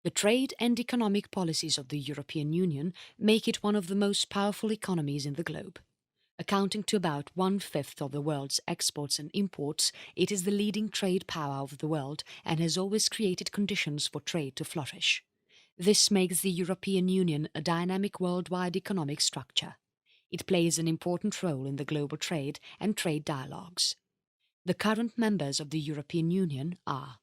The trade and economic policies of the European Union make it one of the most powerful economies in the globe. Accounting to about one-fifth of the world's exports and imports, it is the leading trade power of the world and has always created conditions for trade to flourish. This makes the European Union a dynamic worldwide economic structure. It plays an important role in the global trade and trade dialogues. The current members of the European Union are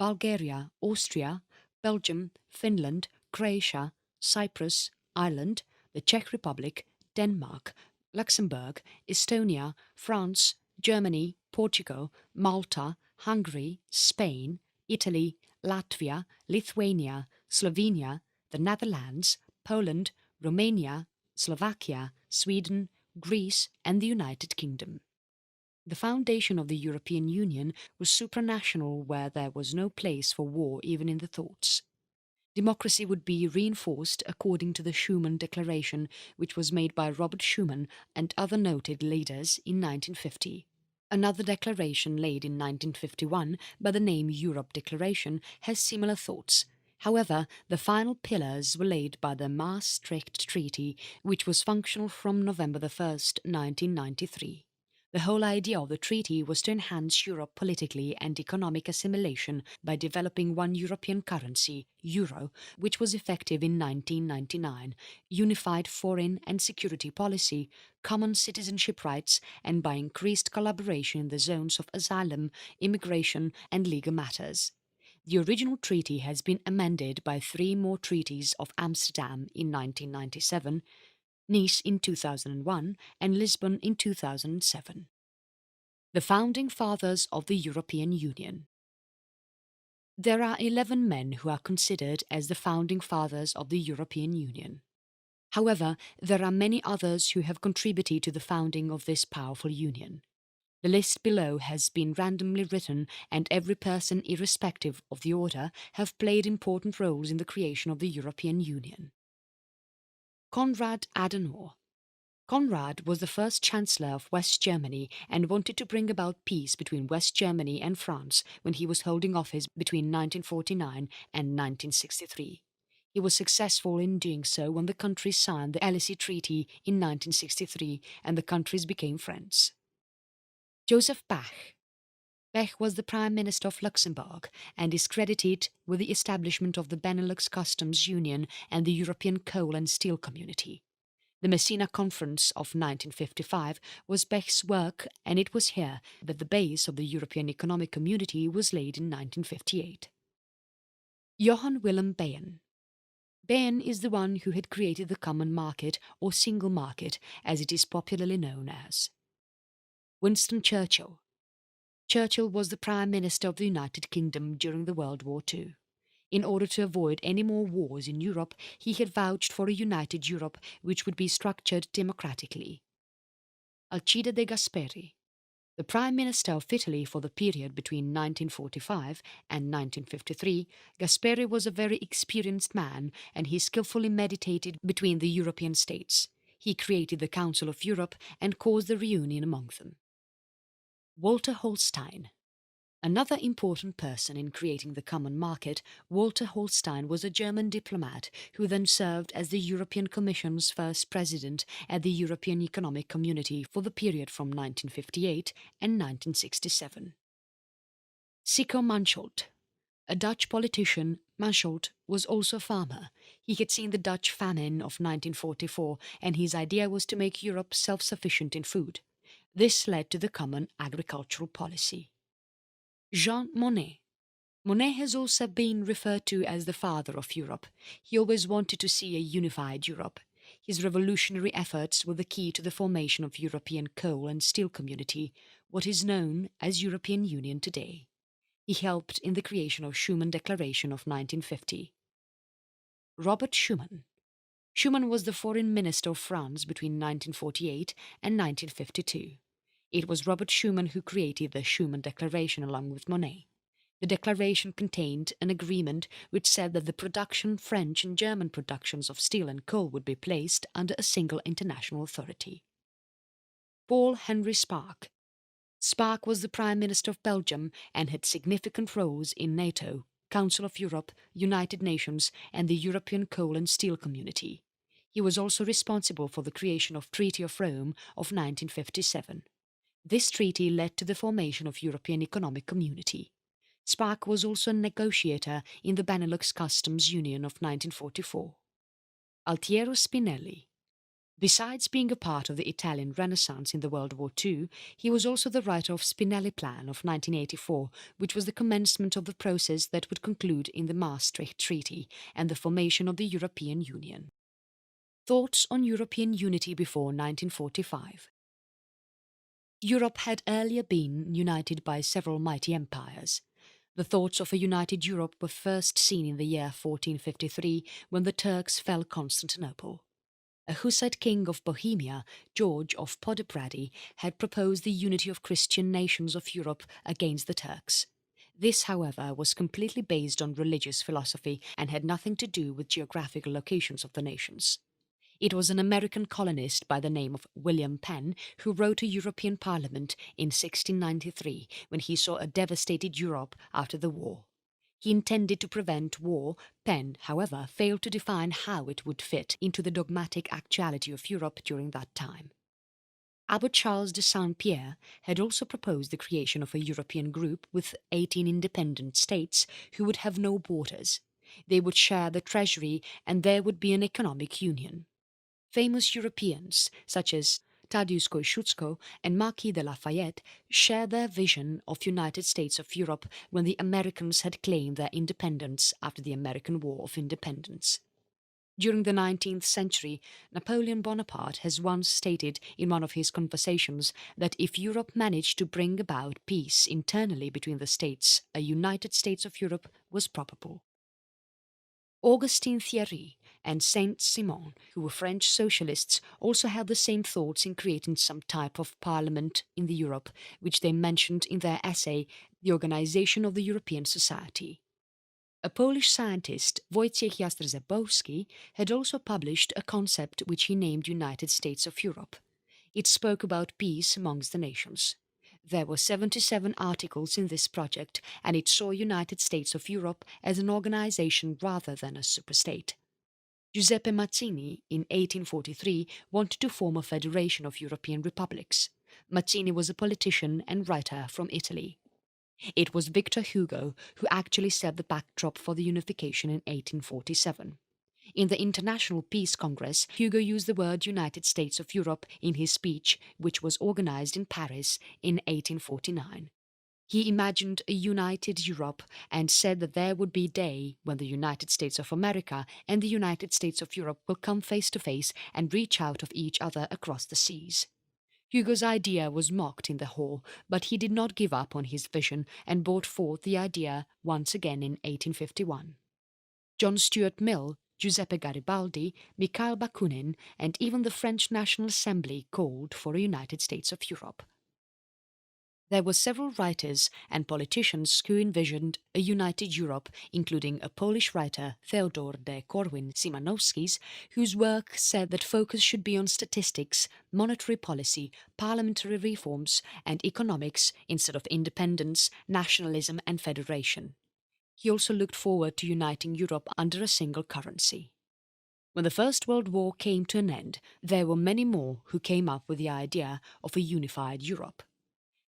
Bulgaria, Austria, Belgium, Finland, Croatia, Cyprus, Ireland, the Czech Republic, Denmark, Luxembourg, Estonia, France, Germany, Portugal, Malta, Hungary, Spain, Italy, Latvia, Lithuania, Slovenia, the Netherlands, Poland, Romania, Slovakia, Sweden, Greece and the United Kingdom. The foundation of the European Union was supranational, where there was no place for war even in the thoughts. Democracy would be reinforced according to the Schuman Declaration, which was made by Robert Schuman and other noted leaders in 1950. Another declaration laid in 1951 by the name Europe Declaration has similar thoughts. However, the final pillars were laid by the Maastricht Treaty, which was functional from November 1st, 1993. The whole idea of the treaty was to enhance Europe politically and economic assimilation by developing one European currency, euro, which was effective in 1999, unified foreign and security policy, common citizenship rights, and by increased collaboration in the zones of asylum, immigration and legal matters. The original treaty has been amended by 3 more treaties of Amsterdam in 1997, Nice in 2001 and Lisbon in 2007. The Founding Fathers of the European Union. There are 11 men who are considered as the Founding Fathers of the European Union. However, there are many others who have contributed to the founding of this powerful union. The list below has been randomly written, and every person, irrespective of the order, have played important roles in the creation of the European Union. Konrad Adenauer. Konrad was the first Chancellor of West Germany and wanted to bring about peace between West Germany and France when he was holding office between 1949 and 1963. He was successful in doing so when the countries signed the Elysee Treaty in 1963 and the countries became friends. Joseph Bach. Bach was the Prime Minister of Luxembourg and is credited with the establishment of the Benelux Customs Union and the European Coal and Steel Community. The Messina Conference of 1955 was Bach's work, and it was here that the base of the European Economic Community was laid in 1958. Johann Wilhelm Behn. Behn is the one who had created the common market, or single market, as it is popularly known as. Winston Churchill. Churchill was the Prime Minister of the United Kingdom during the World War II. In order to avoid any more wars in Europe, he had vouched for a united Europe which would be structured democratically. Alcide de Gasperi. The Prime Minister of Italy for the period between 1945 and 1953, Gasperi was a very experienced man, and he skillfully mediated between the European states. He created the Council of Europe and caused the reunion among them. Walter Holstein. Another important person in creating the common market, Walter Holstein was a German diplomat who then served as the European Commission's first president at the European Economic Community for the period from 1958 and 1967. Sico Mansholt. A Dutch politician, Mansholt was also a farmer. He had seen the Dutch famine of 1944, and his idea was to make Europe self-sufficient in food. This led to the common agricultural policy. Jean Monnet. Monnet has also been referred to as the father of Europe. He always wanted to see a unified Europe. His revolutionary efforts were the key to the formation of European Coal and Steel Community, what is known as European Union today. He helped in the creation of Schuman Declaration of 1950. Robert Schuman. Schuman was the Foreign Minister of France between 1948 and 1952. It was Robert Schuman who created the Schuman Declaration along with Monnet. The declaration contained an agreement which said that the production, French and German productions of steel and coal would be placed under a single international authority. Paul Henry Spaak. Spaak was the Prime Minister of Belgium and had significant roles in NATO. Council of Europe, United Nations, and the European Coal and Steel Community. He was also responsible for the creation of Treaty of Rome of 1957. This treaty led to the formation of European Economic Community. Spaak was also a negotiator in the Benelux Customs Union of 1944. Altiero Spinelli. Besides being a part of the Italian Renaissance in the World War II, he was also the writer of Spinelli Plan of 1984, which was the commencement of the process that would conclude in the Maastricht Treaty and the formation of the European Union. Thoughts on European unity before 1945. Europe had earlier been united by several mighty empires. The thoughts of a united Europe were first seen in the year 1453 when the Turks fell Constantinople. A Hussite king of Bohemia, George of Poděbrady, had proposed the unity of Christian nations of Europe against the Turks. This, however, was completely based on religious philosophy and had nothing to do with geographical locations of the nations. It was an American colonist by the name of William Penn who wrote to European Parliament in 1693 when he saw a devastated Europe after the war. He intended to prevent war. Penn, however, failed to define how it would fit into the dogmatic actuality of Europe during that time. Abbot Charles de Saint-Pierre had also proposed the creation of a European group with 18 independent states who would have no borders. They would share the treasury and there would be an economic union. Famous Europeans, such as Tadeusz Kościuszko and Marquis de Lafayette, shared their vision of United States of Europe when the Americans had claimed their independence after the American War of Independence. During the 19th century, Napoleon Bonaparte has once stated in one of his conversations that if Europe managed to bring about peace internally between the states, a United States of Europe was probable. Augustin Thierry and Saint-Simon, who were French socialists, also had the same thoughts in creating some type of parliament in the Europe, which they mentioned in their essay, The Organization of the European Society. A Polish scientist, Wojciech Jastrzębowski, had also published a concept which he named United States of Europe. It spoke about peace amongst the nations. There were 77 articles in this project, and it saw United States of Europe as an organization rather than a superstate. Giuseppe Mazzini, in 1843, wanted to form a federation of European republics. Mazzini was a politician and writer from Italy. It was Victor Hugo who actually set the backdrop for the unification in 1847. In the International Peace Congress, Hugo used the word United States of Europe in his speech, which was organized in Paris in 1849. He imagined a united Europe and said that there would be a day when the United States of America and the United States of Europe will come face to face and reach out of each other across the seas. Hugo's idea was mocked in the hall, but he did not give up on his vision and brought forth the idea once again in 1851. John Stuart Mill, Giuseppe Garibaldi, Mikhail Bakunin, and even the French National Assembly called for a United States of Europe. There were several writers and politicians who envisioned a united Europe, including a Polish writer, Theodor de Corwin-Szymanowski's, whose work said that focus should be on statistics, monetary policy, parliamentary reforms, and economics instead of independence, nationalism and federation. He also looked forward to uniting Europe under a single currency. When the First World War came to an end, there were many more who came up with the idea of a unified Europe.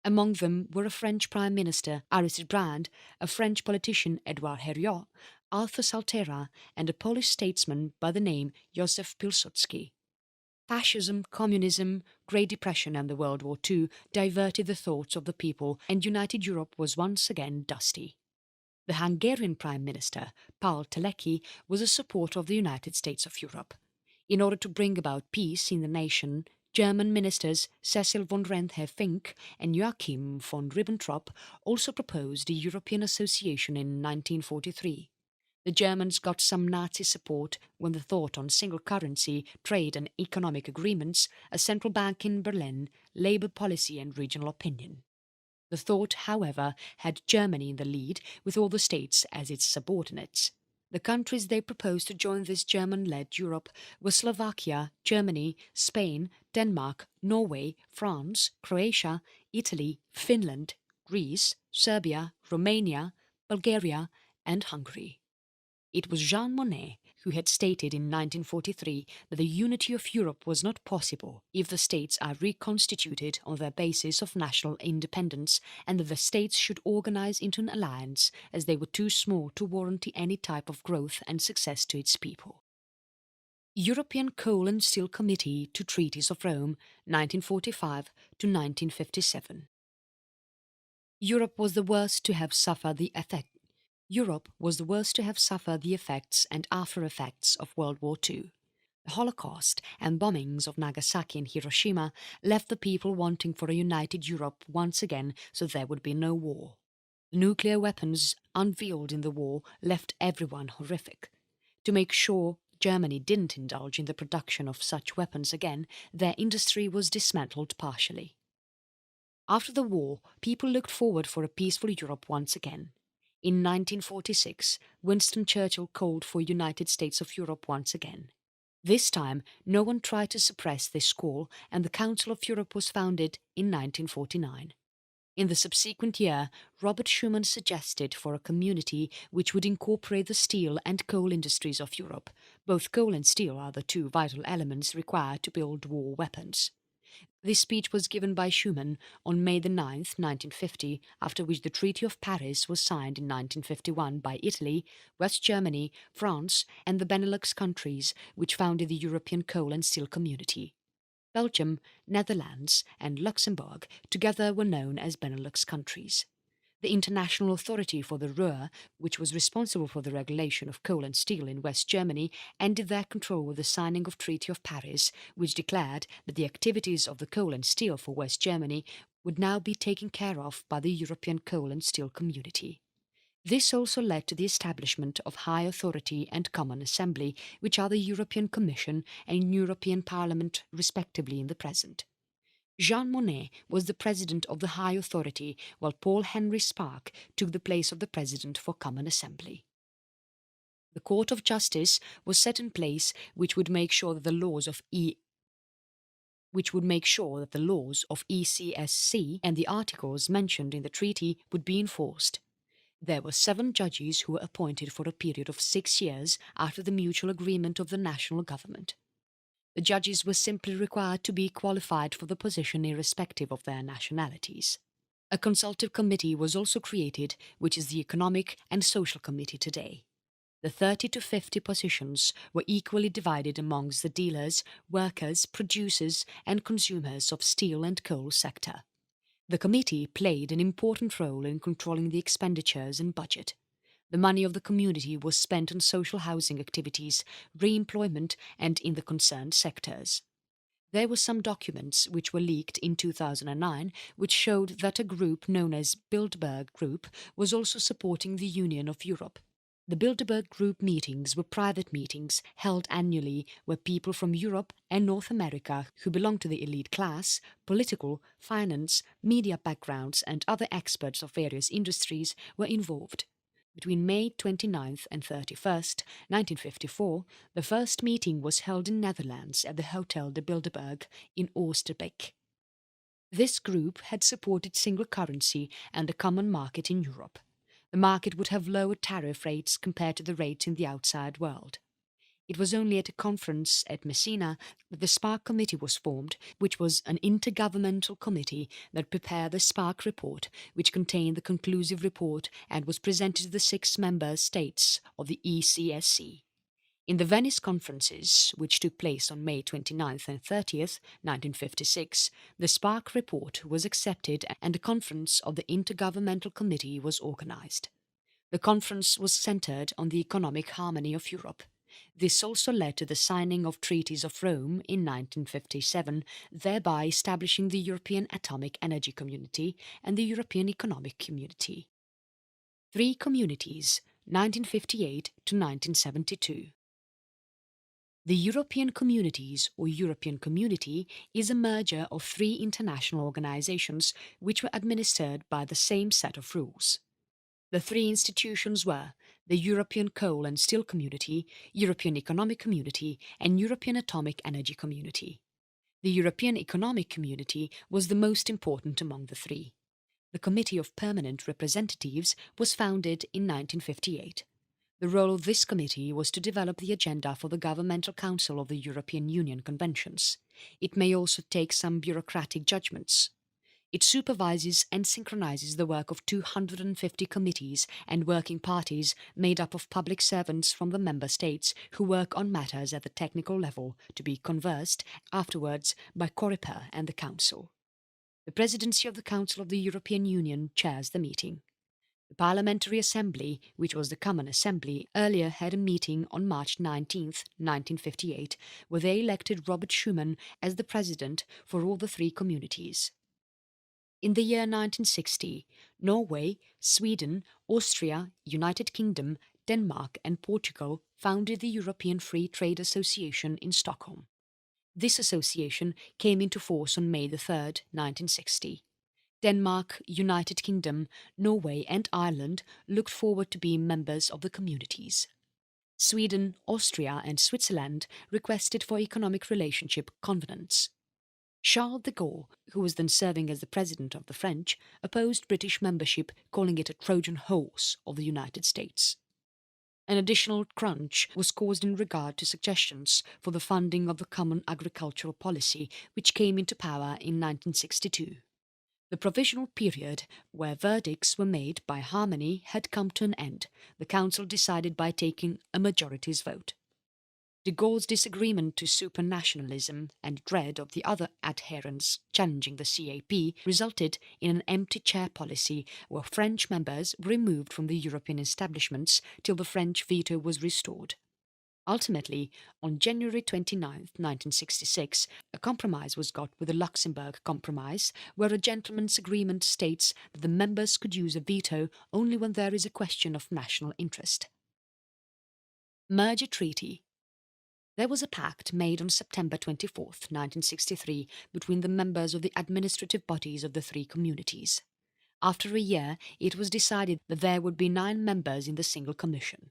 Among them were a French Prime Minister, Aristide Briand, a French politician, Edouard Herriot, Arthur Saltera, and a Polish statesman by the name Józef Pilsudski. Fascism, communism, Great Depression and the World War II diverted the thoughts of the people, and united Europe was once again dusty. The Hungarian Prime Minister, Paul Teleki, was a supporter of the United States of Europe. In order to bring about peace in the nation, German ministers Cecil von Renthe-Fink and Joachim von Ribbentrop also proposed the European Association in 1943. The Germans got some Nazi support when the thought on single currency, trade and economic agreements, a central bank in Berlin, labour policy and regional opinion. The thought, however, had Germany in the lead, with all the states as its subordinates. The countries they proposed to join this German-led Europe were Slovakia, Germany, Spain, Denmark, Norway, France, Croatia, Italy, Finland, Greece, Serbia, Romania, Bulgaria, and Hungary. It was Jean Monnet who had stated in 1943 that the unity of Europe was not possible if the states are reconstituted on their basis of national independence, and that the states should organize into an alliance as they were too small to warrant any type of growth and success to its people. European Coal and Steel Committee to Treaties of Rome, 1945 to 1957. Europe was the worst to have suffered the effects and after effects of World War II. The Holocaust and bombings of Nagasaki and Hiroshima left the people wanting for a united Europe once again so there would be no war. The nuclear weapons unveiled in the war left everyone horrific. To make sure Germany didn't indulge in the production of such weapons again, their industry was dismantled partially. After the war, people looked forward for a peaceful Europe once again. In 1946, Winston Churchill called for a United States of Europe once again. This time, no one tried to suppress this call, and the Council of Europe was founded in 1949. In the subsequent year, Robert Schuman suggested for a community which would incorporate the steel and coal industries of Europe. Both coal and steel are the two vital elements required to build war weapons. This speech was given by Schuman on May 9, 1950, after which the Treaty of Paris was signed in 1951 by Italy, West Germany, France and the Benelux countries, which founded the European Coal and Steel Community. Belgium, Netherlands and Luxembourg together were known as Benelux countries. The International Authority for the Ruhr, which was responsible for the regulation of coal and steel in West Germany, ended their control with the signing of Treaty of Paris, which declared that the activities of the coal and steel for West Germany would now be taken care of by the European Coal and Steel Community. This also led to the establishment of High Authority and Common Assembly, which are the European Commission and European Parliament respectively in the present. Jean Monnet was the president of the High Authority, while Paul Henry Spark took the place of the president for Common Assembly. The Court of Justice was set in place, which would make sure that the laws of ECSC and the articles mentioned in the treaty would be enforced. There were 7 judges who were appointed for a period of 6 years after the mutual agreement of the national government. The judges were simply required to be qualified for the position irrespective of their nationalities. A consultative committee was also created, which is the Economic and Social Committee today. The 30 to 50 positions were equally divided amongst the dealers, workers, producers and consumers of steel and coal sector. The committee played an important role in controlling the expenditures and budget. The money of the community was spent on social housing activities, re-employment and in the concerned sectors. There were some documents which were leaked in 2009 which showed that a group known as Bilderberg Group was also supporting the Union of Europe. The Bilderberg Group meetings were private meetings held annually where people from Europe and North America who belonged to the elite class, political, finance, media backgrounds and other experts of various industries were involved. Between May 29th and 31st, 1954, the first meeting was held in Netherlands at the Hotel de Bilderberg in Oosterbeek. This group had supported single currency and a common market in Europe. The market would have lower tariff rates compared to the rates in the outside world. It was only at a conference at Messina that the Spark Committee was formed, which was an intergovernmental committee that prepared the Spark Report, which contained the conclusive report and was presented to the 6 member states of the ECSC. In the Venice conferences, which took place on May 29th and 30th, 1956, the Spark Report was accepted and a conference of the Intergovernmental Committee was organized. The conference was centered on the economic harmony of Europe. This also led to the signing of Treaties of Rome in 1957, thereby establishing the European Atomic Energy Community and the European Economic Community. 3 communities, 1958 to 1972. The European Communities or European Community is a merger of 3 international organizations which were administered by the same set of rules. The 3 institutions were the European Coal and Steel Community, European Economic Community and European Atomic Energy Community. The European Economic Community was the most important among the 3. The Committee of Permanent Representatives was founded in 1958. The role of this committee was to develop the agenda for the Governmental Council of the European Union conventions. It may also take some bureaucratic judgments. It supervises and synchronizes the work of 250 committees and working parties made up of public servants from the member states who work on matters at the technical level to be conversed afterwards by Coreper and the Council. The Presidency of the Council of the European Union chairs the meeting. The Parliamentary Assembly, which was the Common Assembly, earlier had a meeting on March 19, 1958, where they elected Robert Schuman as the president for all the three communities. In the year 1960, Norway, Sweden, Austria, United Kingdom, Denmark and Portugal founded the European Free Trade Association in Stockholm. This association came into force on May 3, 1960. Denmark, United Kingdom, Norway and Ireland looked forward to being members of the communities. Sweden, Austria and Switzerland requested for economic relationship covenants. Charles de Gaulle, who was then serving as the president of the French, opposed British membership, calling it a Trojan horse of the United States. An additional crunch was caused in regard to suggestions for the funding of the Common Agricultural Policy, which came into power in 1962. The provisional period, where verdicts were made by harmony, had come to an end. The Council decided by taking a majority's vote. De Gaulle's disagreement to supranationalism and dread of the other adherents challenging the CAP resulted in an empty chair policy where French members were removed from the European establishments till the French veto was restored. Ultimately, on January 29, 1966, a compromise was got with the Luxembourg Compromise, where a gentleman's agreement states that the members could use a veto only when there is a question of national interest. Merger Treaty. There was a pact made on September 24, 1963, between the members of the administrative bodies of the three communities. After a year, it was decided that there would be 9 members in the single commission.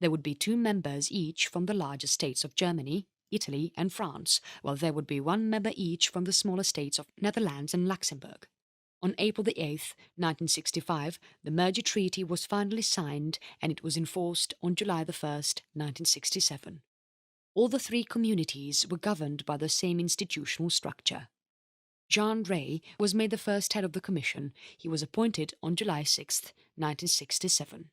There would be 2 members each from the larger states of Germany, Italy and France, while there would be 1 member each from the smaller states of Netherlands and Luxembourg. On April 8, 1965, the merger treaty was finally signed and it was enforced on July 1, 1967. All the three communities were governed by the same institutional structure. Jean Rey was made the first head of the commission. He was appointed on July 6, 1967.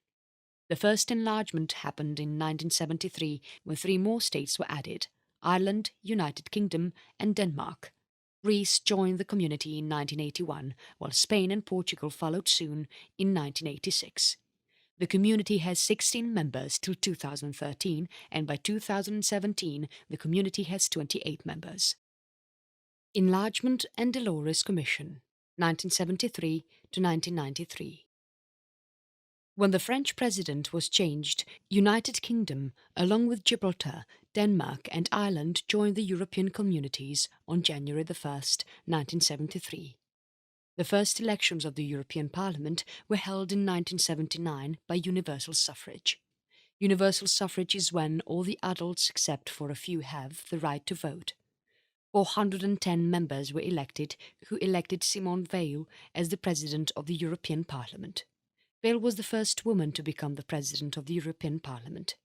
The first enlargement happened in 1973 when 3 more states were added: Ireland, United Kingdom and Denmark. Greece joined the community in 1981, while Spain and Portugal followed soon in 1986. The community has 16 members till 2013, and by 2017 the community has 28 members. Enlargement and Dolores Commission, 1973 to 1993. When the French president was changed, United Kingdom, along with Gibraltar, Denmark and Ireland joined the European communities on January 1, 1973. The first elections of the European Parliament were held in 1979 by universal suffrage. Universal suffrage is when all the adults except for a few have the right to vote. 410 members were elected, who elected Simone Veil as the President of the European Parliament. Veil was the first woman to become the President of the European Parliament.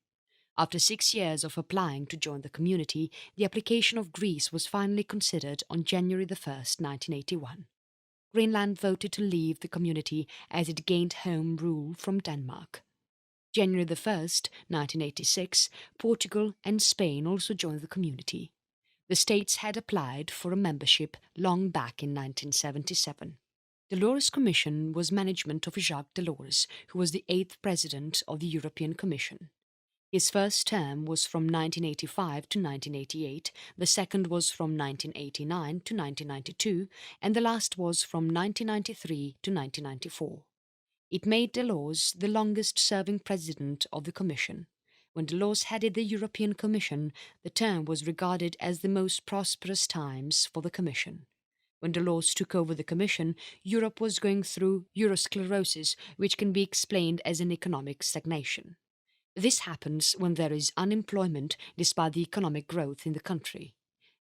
After 6 years of applying to join the community, the application of Greece was finally considered on January 1, 1981. Greenland voted to leave the community as it gained home rule from Denmark. January 1, 1986, Portugal and Spain also joined the community. The states had applied for a membership long back in 1977. Dolores Commission was management of Jacques Delors, who was the 8th president of the European Commission. His first term was from 1985 to 1988, the second was from 1989 to 1992, and the last was from 1993 to 1994. It made Delors the longest-serving president of the Commission. When Delors headed the European Commission, the term was regarded as the most prosperous times for the Commission. When Delors took over the Commission, Europe was going through eurosclerosis, which can be explained as an economic stagnation. This happens when there is unemployment despite the economic growth in the country.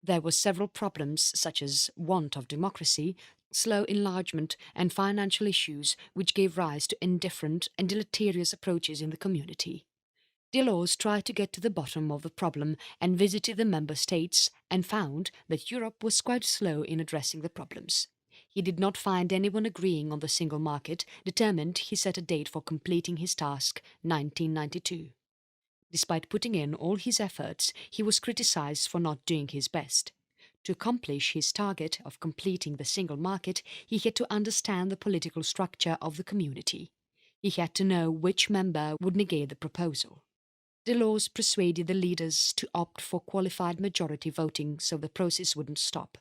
There were several problems such as want of democracy, slow enlargement and financial issues which gave rise to indifferent and deleterious approaches in the community. Delors tried to get to the bottom of the problem and visited the member states and found that Europe was quite slow in addressing the problems. He did not find anyone agreeing on the single market. Determined, he set a date for completing his task, 1992. Despite putting in all his efforts, he was criticized for not doing his best. To accomplish his target of completing the single market, he had to understand the political structure of the community. He had to know which member would negate the proposal. Delors persuaded the leaders to opt for qualified majority voting so the process wouldn't stop.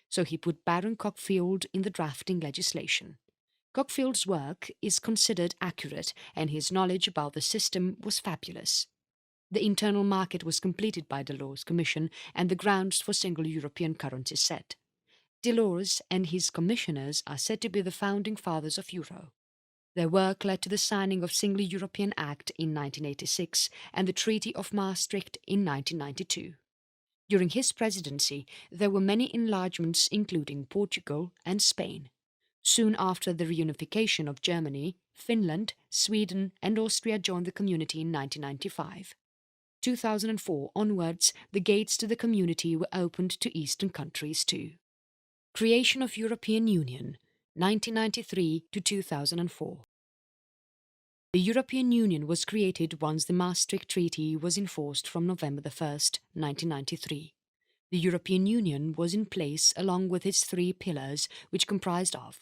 So he put Baron Cockfield in the drafting legislation. Cockfield's work is considered accurate and his knowledge about the system was fabulous. The internal market was completed by Dolores Commission and the grounds for single European currency set. Delors and his commissioners are said to be the founding fathers of Euro. Their work led to the signing of Single European Act in 1986 and the Treaty of Maastricht in 1992. During his presidency, there were many enlargements including Portugal and Spain. Soon after the reunification of Germany, Finland, Sweden and Austria joined the community in 1995. 2004 onwards, the gates to the community were opened to Eastern countries too. Creation of European Union, 1993 to 2004. The European Union was created once the Maastricht Treaty was enforced from November 1st, 1993. The European Union was in place along with its three pillars, which comprised of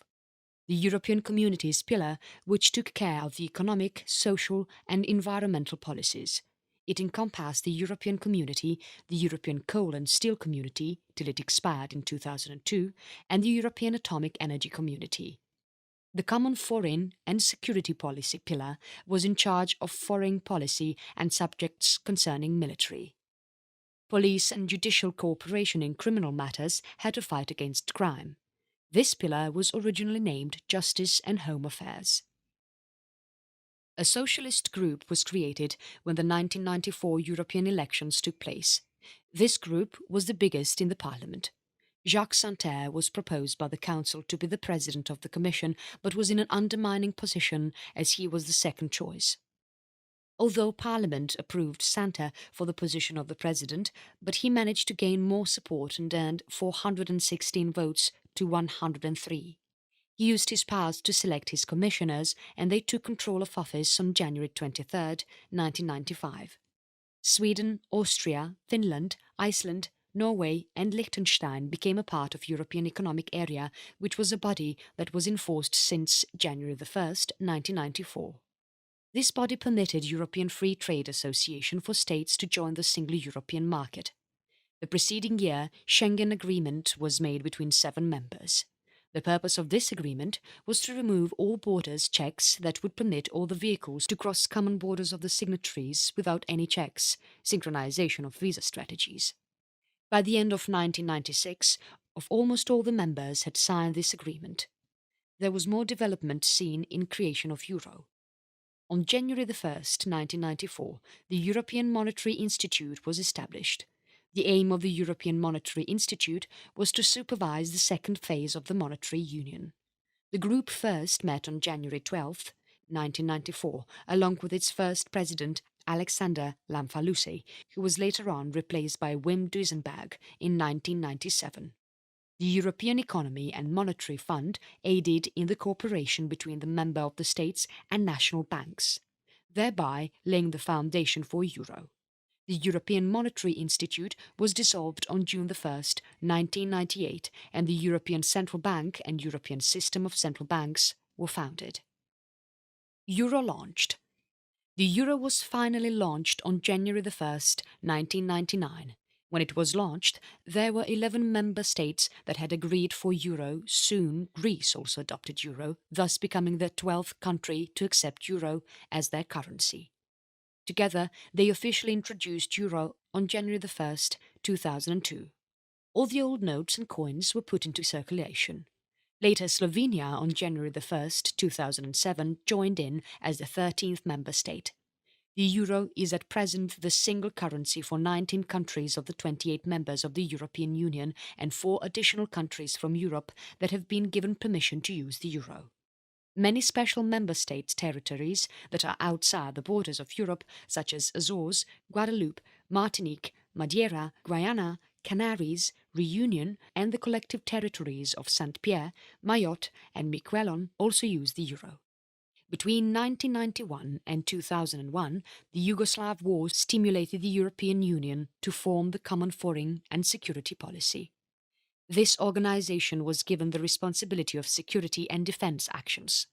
the European Communities pillar, which took care of the economic, social and environmental policies. It encompassed the European Community, the European Coal and Steel Community, till it expired in 2002, and the European Atomic Energy Community. The Common Foreign and Security Policy pillar was in charge of foreign policy and subjects concerning military. Police and judicial cooperation in criminal matters had to fight against crime. This pillar was originally named Justice and Home Affairs. A socialist group was created when the 1994 European elections took place. This group was the biggest in the parliament. Jacques Santer was proposed by the council to be the president of the commission, but was in an undermining position as he was the second choice. Although Parliament approved Santer for the position of the president, but he managed to gain more support and earned 416 votes to 103. He used his powers to select his commissioners and they took control of office on January 23, 1995. Sweden, Austria, Finland, Iceland, Norway and Liechtenstein became a part of European Economic Area, which was a body that was enforced since January 1st, 1994. This body permitted European Free Trade Association for states to join the single European market. The preceding year, Schengen Agreement was made between 7 members. The purpose of this agreement was to remove all borders checks that would permit all the vehicles to cross common borders of the signatories without any checks, synchronization of visa strategies. By the end of 1996, of almost all the members had signed this agreement. There was more development seen in creation of Euro. On January 1st, 1994, the European Monetary Institute was established. The aim of the European Monetary Institute was to supervise the second phase of the monetary union. The group first met on January 12, 1994, along with its first president, Alexander Lamfalussy, who was later on replaced by Wim Duisenberg in 1997. The European Economy and Monetary Fund aided in the cooperation between the member of the states and national banks, thereby laying the foundation for Euro. The European Monetary Institute was dissolved on June 1st, 1998, and the European Central Bank and European System of Central Banks were founded. Euro launched. The Euro was finally launched on January 1st, 1999. When it was launched, there were 11 member states that had agreed for Euro. Soon, Greece also adopted Euro, thus becoming the 12th country to accept Euro as their currency. Together, they officially introduced Euro on January 1st, 2002. All the old notes and coins were put into circulation. Later, Slovenia on January 1st, 2007 joined in as the 13th member state. The euro is at present the single currency for 19 countries of the 28 members of the European Union and 4 additional countries from Europe that have been given permission to use the euro. Many special member states' territories that are outside the borders of Europe, such as Azores, Guadeloupe, Martinique, Madeira, Guyana, Canaries, Reunion, and the collective territories of Saint Pierre, Mayotte, and Miquelon also use the euro. Between 1991 and 2001, the Yugoslav War stimulated the European Union to form the Common Foreign and Security Policy. This organization was given the responsibility of security and defense actions.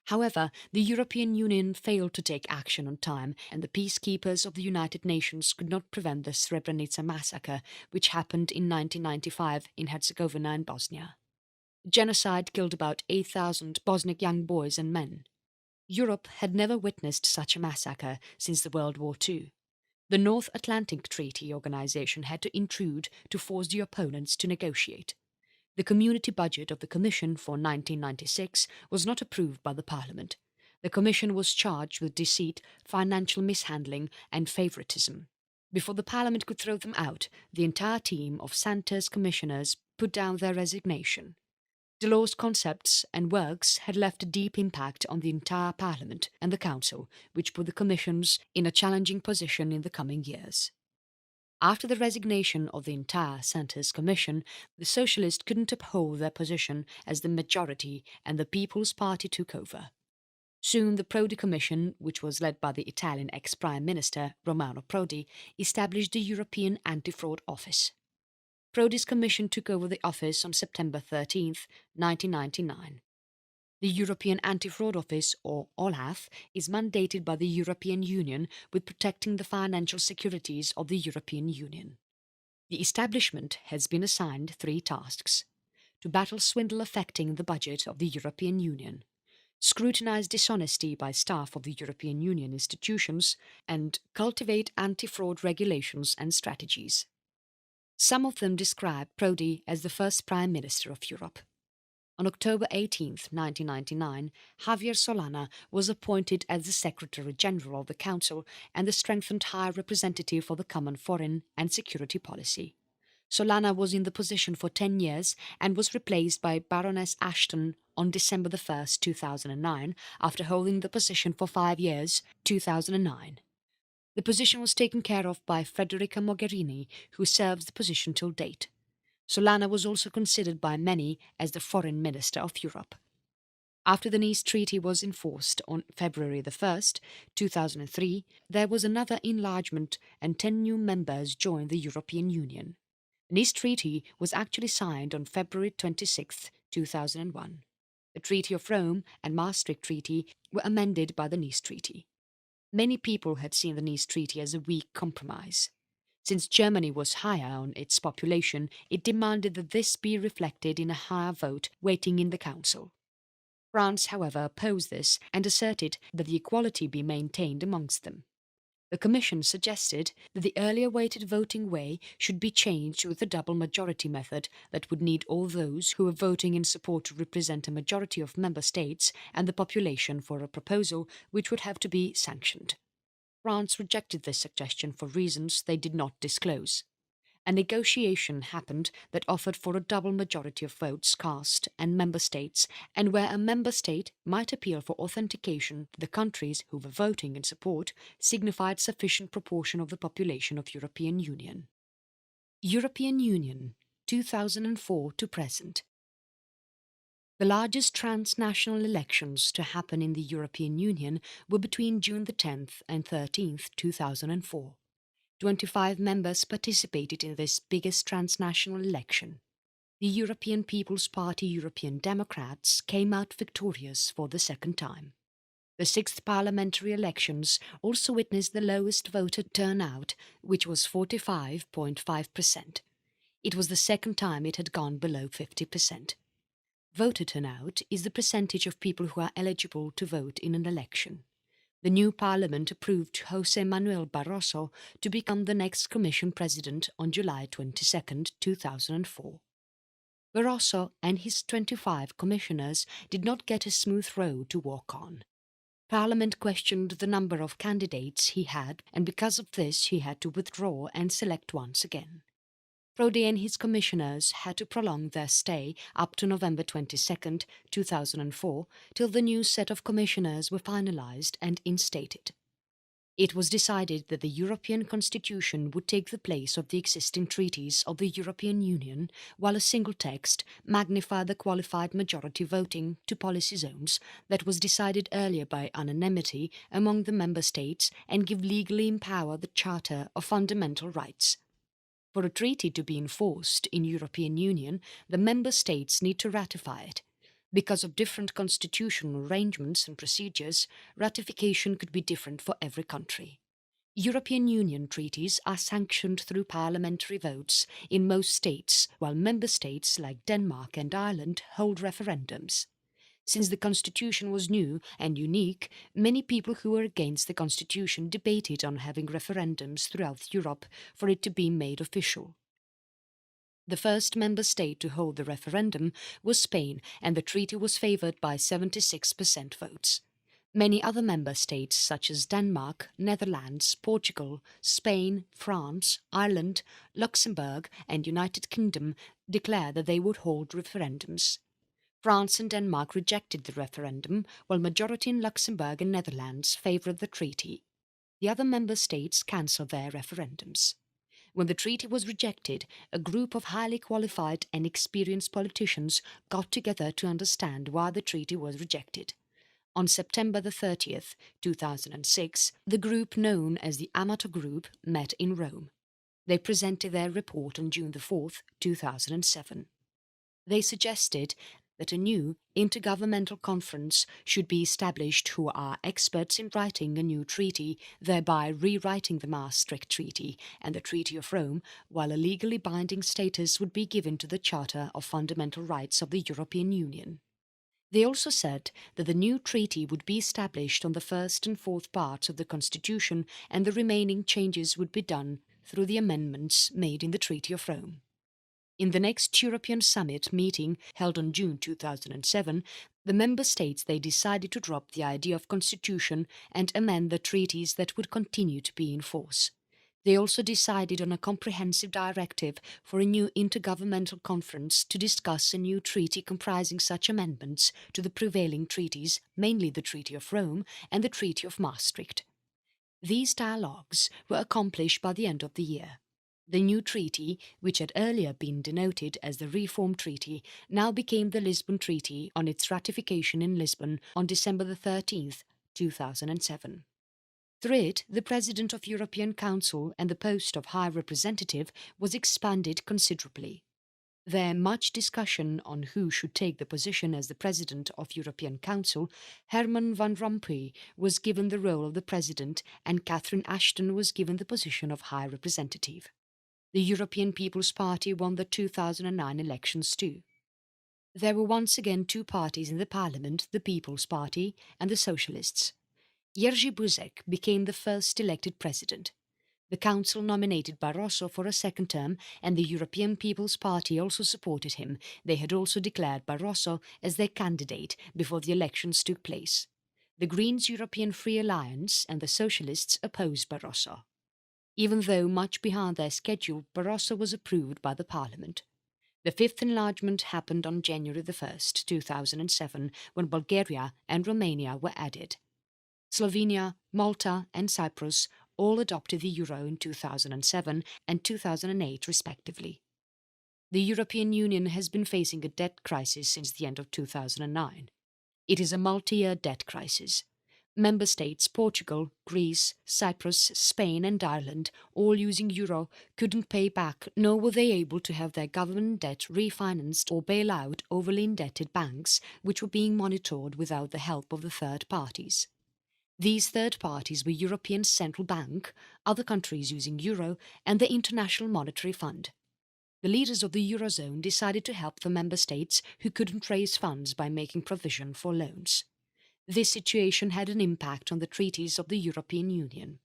However, the European Union failed to take action on time, and the peacekeepers of the United Nations could not prevent the Srebrenica massacre, which happened in 1995 in Herzegovina and Bosnia. Genocide killed about 8,000 Bosniak young boys and men. Europe had never witnessed such a massacre since the World War II. The North Atlantic Treaty Organization had to intrude to force the opponents to negotiate. The community budget of the Commission for 1996 was not approved by the Parliament. The Commission was charged with deceit, financial mishandling and favouritism. Before the Parliament could throw them out, the entire team of Santer's commissioners put down their resignation. Delors' concepts and works had left a deep impact on the entire Parliament and the Council, which put the Commissions in a challenging position in the coming years. After the resignation of the entire Santer's Commission, the Socialists couldn't uphold their position as the majority and the People's Party took over. Soon the Prodi Commission, which was led by the Italian ex-Prime Minister Romano Prodi, established the European Anti-Fraud Office. Prodi's commission took over the office on September 13, 1999. The European Anti-Fraud Office, or OLAF, is mandated by the European Union with protecting the financial securities of the European Union. The establishment has been assigned 3 tasks: to battle swindle affecting the budget of the European Union, scrutinize dishonesty by staff of the European Union institutions, and cultivate anti-fraud regulations and strategies. Some of them describe Prodi as the first Prime Minister of Europe. On October 18, 1999, Javier Solana was appointed as the Secretary-General of the Council and the strengthened High Representative for the Common Foreign and Security Policy. Solana was in the position for 10 years and was replaced by Baroness Ashton on December 1, 2009, after holding the position for 5 years, 2009. The position was taken care of by Federica Mogherini, who serves the position till date. Solana was also considered by many as the Foreign Minister of Europe. After the Nice Treaty was enforced on February 1, 2003, there was another enlargement and 10 new members joined the European Union. The Nice Treaty was actually signed on February 26, 2001. The Treaty of Rome and Maastricht Treaty were amended by the Nice Treaty. Many people had seen the Nice Treaty as a weak compromise. Since Germany was higher on its population, it demanded that this be reflected in a higher vote weighting in the Council. France, however, opposed this and asserted that the equality be maintained amongst them. The Commission suggested that the earlier weighted voting way should be changed with the double majority method that would need all those who were voting in support to represent a majority of member states and the population for a proposal which would have to be sanctioned. France rejected this suggestion for reasons they did not disclose. A negotiation happened that offered for a double majority of votes cast and member states, and where a member state might appeal for authentication, the countries who were voting in support signified sufficient proportion of the population of European Union. European Union, 2004 to present. The largest transnational elections to happen in the European Union were between June the 10th and 13th, 2004. 25 members participated in this biggest transnational election. The European People's Party European Democrats came out victorious for the second time. The 6th parliamentary elections also witnessed the lowest voter turnout, which was 45.5%. It was the second time it had gone below 50%. Voter turnout is the percentage of people who are eligible to vote in an election. The new parliament approved José Manuel Barroso to become the next Commission President on July 22, 2004. Barroso and his 25 commissioners did not get a smooth road to walk on. Parliament questioned the number of candidates he had, and because of this he had to withdraw and select once again. Prodi and his commissioners had to prolong their stay up to November 22nd, 2004, till the new set of commissioners were finalised and instated. It was decided that the European Constitution would take the place of the existing treaties of the European Union, while a single text, magnified the qualified majority voting to policy zones, that was decided earlier by unanimity among the member states and give legally empower the Charter of Fundamental Rights. For a treaty to be enforced in European Union, the member states need to ratify it. Because of different constitutional arrangements and procedures, ratification could be different for every country. European Union treaties are sanctioned through parliamentary votes in most states, while member states like Denmark and Ireland hold referendums. Since the constitution was new and unique, many people who were against the constitution debated on having referendums throughout Europe for it to be made official. The first member state to hold the referendum was Spain, and the treaty was favoured by 76% votes. Many other member states such as Denmark, Netherlands, Portugal, Spain, France, Ireland, Luxembourg and United Kingdom declared that they would hold referendums. France and Denmark rejected the referendum, while majority in Luxembourg and Netherlands favoured the treaty. The other member states cancelled their referendums. When the treaty was rejected, a group of highly qualified and experienced politicians got together to understand why the treaty was rejected. On September the 30th, 2006, the group known as the Amateur Group met in Rome. They presented their report on June the 4th, 2007. They suggested that a new intergovernmental conference should be established who are experts in writing a new treaty, thereby rewriting the Maastricht Treaty and the Treaty of Rome, while a legally binding status would be given to the Charter of Fundamental Rights of the European Union. They also said that the new treaty would be established on the first and fourth parts of the Constitution, and the remaining changes would be done through the amendments made in the Treaty of Rome. In the next European Summit meeting held on June 2007, the member states they decided to drop the idea of constitution and amend the treaties that would continue to be in force. They also decided on a comprehensive directive for a new intergovernmental conference to discuss a new treaty comprising such amendments to the prevailing treaties, mainly the Treaty of Rome and the Treaty of Maastricht. These dialogues were accomplished by the end of the year. The new treaty, which had earlier been denoted as the Reform Treaty, now became the Lisbon Treaty on its ratification in Lisbon on December the 13th, 2007. Through it, the President of European Council and the post of High Representative was expanded considerably. There much discussion on who should take the position as the President of European Council. Herman Van Rompuy was given the role of the President and Catherine Ashton was given the position of High Representative. The European People's Party won the 2009 elections too. There were once again two parties in the Parliament, the People's Party and the Socialists. Jerzy Buzek became the first elected president. The Council nominated Barroso for a second term and the European People's Party also supported him. They had also declared Barroso as their candidate before the elections took place. The Greens European Free Alliance and the Socialists opposed Barroso. Even though much behind their schedule, Barroso was approved by the Parliament. The fifth enlargement happened on January the 1st, 2007, when Bulgaria and Romania were added. Slovenia, Malta and Cyprus all adopted the euro in 2007 and 2008 respectively. The European Union has been facing a debt crisis since the end of 2009. It is a multi-year debt crisis. Member states Portugal, Greece, Cyprus, Spain and Ireland, all using euro, couldn't pay back, nor were they able to have their government debt refinanced or bail out overly indebted banks which were being monitored without the help of the third parties. These third parties were European Central Bank, other countries using euro and the International Monetary Fund. The leaders of the Eurozone decided to help the member states who couldn't raise funds by making provision for loans. This situation had an impact on the treaties of the European Union.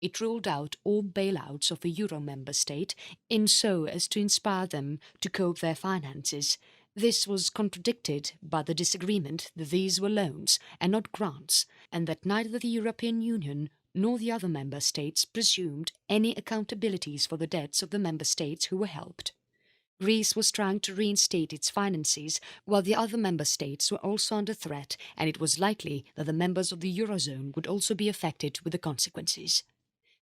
It ruled out all bailouts of a euro member state in so as to inspire them to cope their finances, This was contradicted by the disagreement that these were loans and not grants, and that neither the European Union nor the other member states presumed any accountabilities for the debts of the member states who were helped. Greece was trying to reinstate its finances, while the other member states were also under threat, and it was likely that the members of the Eurozone would also be affected with the consequences.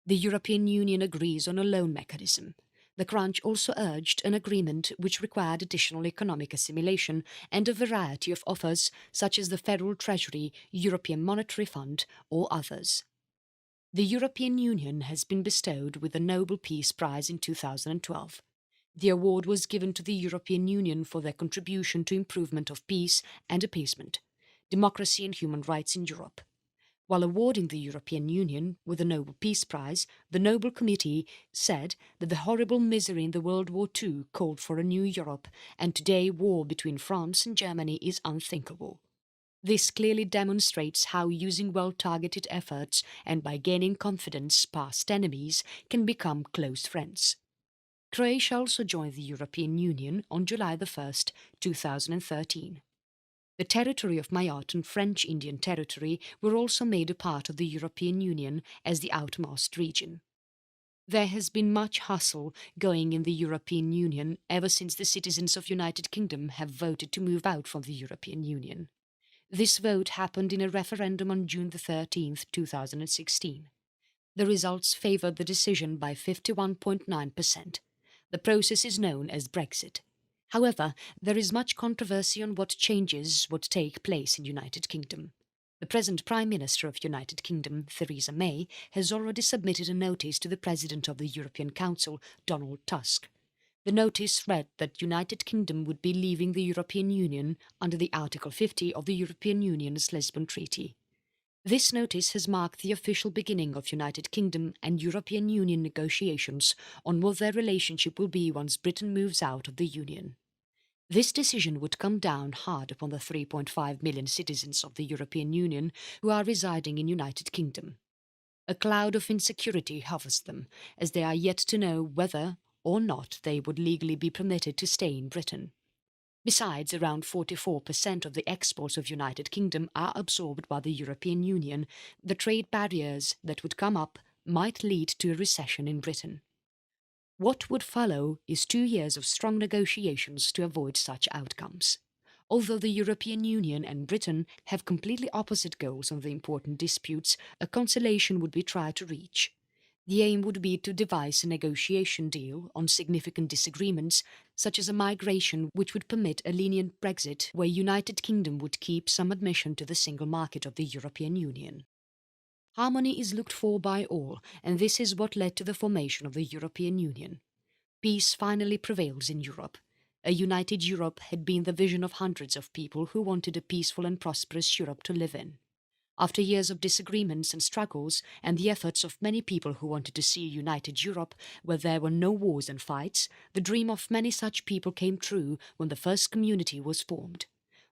The European Union agrees on a loan mechanism. The crunch also urged an agreement which required additional economic assimilation and a variety of offers such as the Federal Treasury, European Monetary Fund or others. The European Union has been bestowed with the Nobel Peace Prize in 2012. The award was given to the European Union for their contribution to improvement of peace and appeasement, democracy and human rights in Europe. While awarding the European Union with the Nobel Peace Prize, the Nobel Committee said that the horrible misery in the World War II called for a new Europe, and today war between France and Germany is unthinkable. This clearly demonstrates how using well-targeted efforts and by gaining confidence past enemies can become close friends. Croatia also joined the European Union on July 1st, 2013. The territory of Mayotte and French Indian Territory were also made a part of the European Union as the outermost region. There has been much hustle going in the European Union ever since the citizens of United Kingdom have voted to move out from the European Union. This vote happened in a referendum on June 13th, 2016. The results favoured the decision by 51.9%. The process is known as Brexit. However, there is much controversy on what changes would take place in United Kingdom. The present Prime Minister of United Kingdom, Theresa May, has already submitted a notice to the President of the European Council, Donald Tusk. The notice read that United Kingdom would be leaving the European Union under the Article 50 of the European Union's Lisbon Treaty. This notice has marked the official beginning of United Kingdom and European Union negotiations on what their relationship will be once Britain moves out of the Union. This decision would come down hard upon the 3.5 million citizens of the European Union who are residing in United Kingdom. A cloud of insecurity hovers them, as they are yet to know whether or not they would legally be permitted to stay in Britain. Besides, around 44% of the exports of United Kingdom are absorbed by the European Union. The trade barriers that would come up might lead to a recession in Britain. What would follow is 2 years of strong negotiations to avoid such outcomes. Although the European Union and Britain have completely opposite goals on the important disputes, a conciliation would be tried to reach. The aim would be to devise a negotiation deal on significant disagreements, such as a migration which would permit a lenient Brexit where United Kingdom would keep some admission to the single market of the European Union. Harmony is looked for by all, and this is what led to the formation of the European Union. Peace finally prevails in Europe. A united Europe had been the vision of hundreds of people who wanted a peaceful and prosperous Europe to live in. After years of disagreements and struggles, and the efforts of many people who wanted to see a united Europe where there were no wars and fights, the dream of many such people came true when the first community was formed.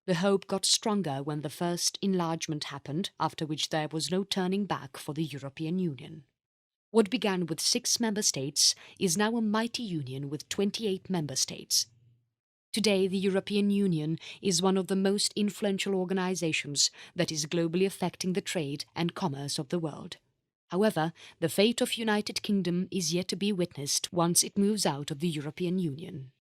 The hope got stronger when the first enlargement happened, after which there was no turning back for the European Union. What began with 6 member states is now a mighty union with 28 member states. Today, the European Union is one of the most influential organizations that is globally affecting the trade and commerce of the world. However, the fate of United Kingdom is yet to be witnessed once it moves out of the European Union.